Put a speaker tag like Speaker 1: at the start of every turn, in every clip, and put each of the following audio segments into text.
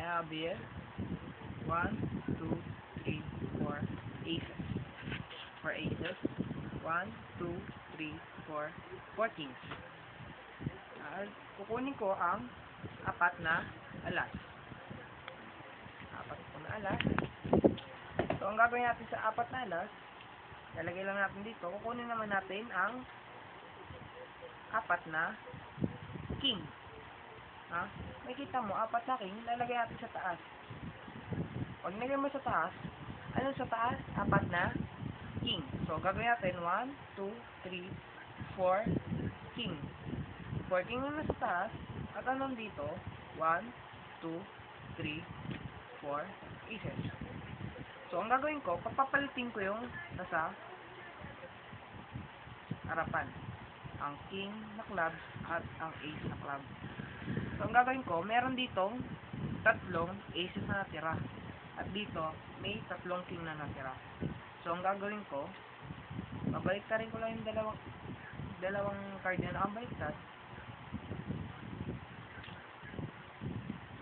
Speaker 1: have here 1, 2, 3, 4 aces. 4 aces. 1, 2, 3, 4, 4 kings. Kukunin ko ang apat na alas. Apat na alas. So, ang gagawin natin sa apat na alas, lalagay lang natin dito. Kukunin naman natin ang apat na king. Ha? Makikita mo, apat na king, lalagay natin sa taas. Pag nilagay mo sa taas, ano sa taas? Apat na king. So, gagawin natin 1, 2, 3, 4 king. 4 king na nasa taas. At anong dito? 1, 2, 3, 4 aces. So, ang gagawin ko, papapalitin ko yung nasa harapan. Ang king na clubs at ang ace na clubs. So, ang gagawin ko, meron ditong tatlong aces na natira. At dito, may tatlong king na natira. So, ang gagawin ko, babaliktarin ko lang yung dalawang card na nakabaliktad.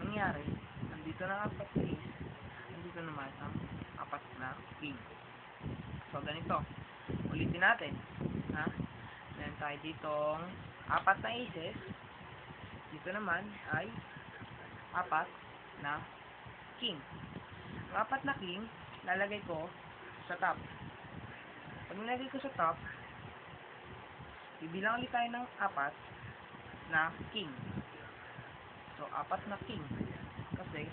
Speaker 1: Nangyari, nandito na apat na ace, nandito naman ang apat na king. So, ganito. Ulitin natin. Ha? Meron tayo ditong apat na aces. Dito naman ay apat na king. Ang apat na king, lalagay ko sa top. Pag nilagay ko sa top, bibilang ulit tayo ng apat na king. So, apat na king. Kasi,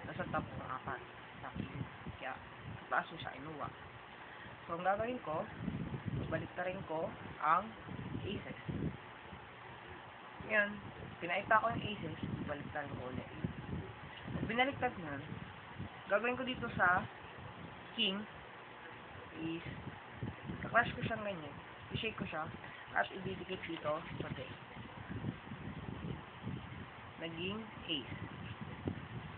Speaker 1: nasa top ng apat na king. Kaya, taas ko siya inuwa. So, ang gagawin ko, baliktarin ko ang aces. Ngayon, pinaita ko yung aces, baliktarin ko ulit. Pag binaliktad na, gagawin ko dito sa king is, kaklash ko siyang ganyan. I-shake ko siya, at ididikit dito sa deck. Naging ace.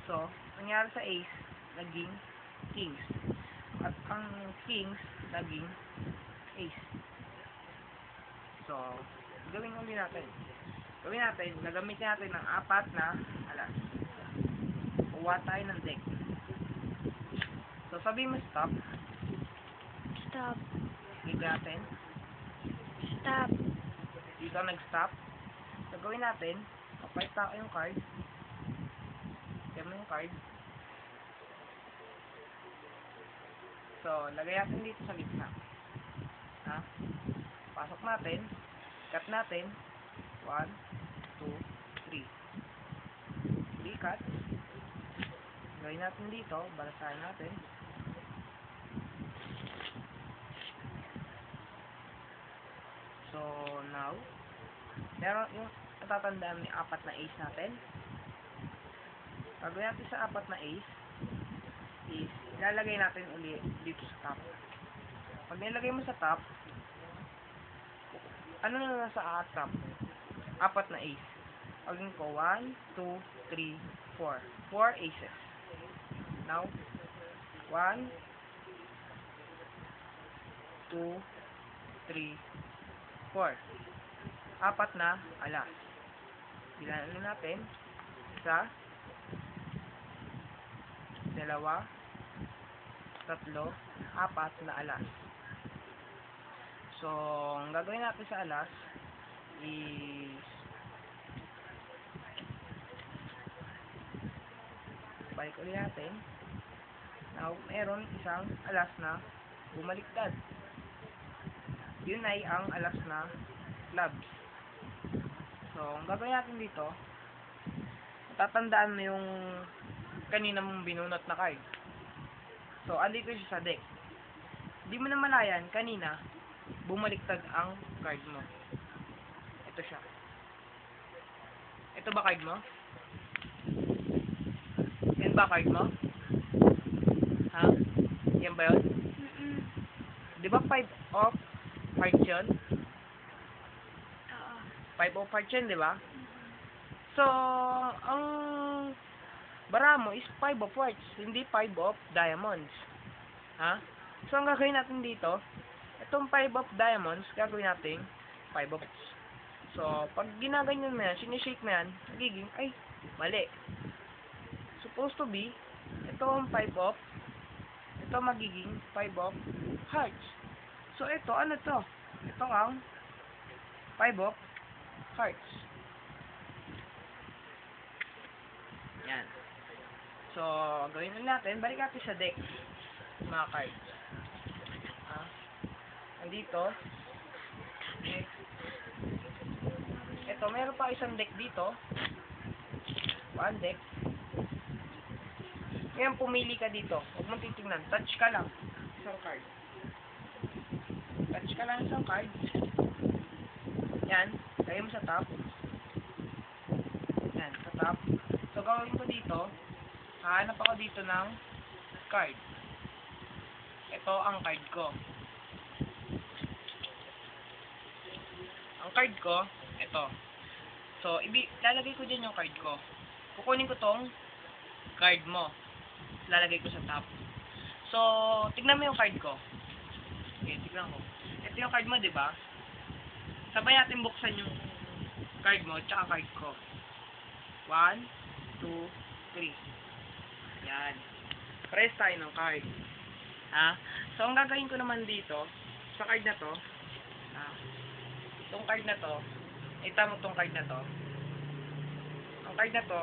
Speaker 1: So, nangyari sa ace, naging kings. At ang kings, naging ace. So, gawin ulit natin. Gawin natin, gagamitin natin ng apat na alas. Kuha tayo ng deck. So, sabihin mo stop.
Speaker 2: Stop.
Speaker 1: Dito natin.
Speaker 2: Stop.
Speaker 1: Dito nag-stop. So, gawin natin, papayta ko yung card. Kaya mo yung card. So, lagay natin dito sa gitna. Ha? Pasok natin. Cut natin. 1, 2, 3. 3 cut. Gawin natin dito. Balasahin natin. So, now, meron yung natatandaan may apat na ace natin. Gagawin natin sa apat na ace is, ilalagay natin ulit dito sa top. Pag nilagay mo sa top, ano na nasa top? Apat na ace. Pagin ko, 1, 2, 3, 4. 4 aces. Now, 1, 2, 3, 4. Apat na alas. Bilangan natin. Isa, dalawa, tatlo, apat na alas. So, ang gagawin natin sa alas is balik ulit natin. Now, meron isang alas na bumaliktad. Yun ay ang alas na clubs. So, ang gagawin natin dito, tatandaan mo yung kanina mong binunot na card. So, andito siya sa deck. Hindi mo na malayan, kanina, bumaliktad ang card mo. Ito siya. Ito ba card mo? Yan ba card mo? Ha? Yan ba yun? Di ba 5 of hearts yun?
Speaker 2: Oo.
Speaker 1: 5 of hearts yun, di ba? So, ang bara mo is 5 of hearts, hindi 5 of diamonds. Ha? So, ang gagawin natin dito, itong 5 of diamonds, gagawin natin 5 of hearts. So, pag ginaganyan mo yan, sinishake mo yan, nagiging, ay, mali. supposed to be, ito ang 5 of, ito magiging 5 of hearts. So, ito, ano to? Ito ang 5 of hearts. Yan. So, gawin na natin. Balik natin sa deck. Mga cards. Andito. Next. Ito, meron pa isang deck dito. One deck. Ngayon, pumili ka dito. Huwag mong titignan. Touch ka lang. Isang card. Touch ka lang isang card. Yan. Lagay mo sa top. Yan, sa top. So, gawin ko dito. Hahanap ako dito ng card. Ito ang card ko. Ang card ko, ito. So, lalagay ko dyan yung card ko. Kukunin ko tong card mo. Lalagay ko sa top. So, tignan mo yung card ko. Okay, tignan ko. Ito yung card mo, di ba? Sabay natin buksan yung card mo, tsaka card ko. 1, 2, 3. Yan. Press tayo ng card. So, ang gagawin ko naman dito, sa card na to, itong card na to, ita mo itong card na to. Ang card na to,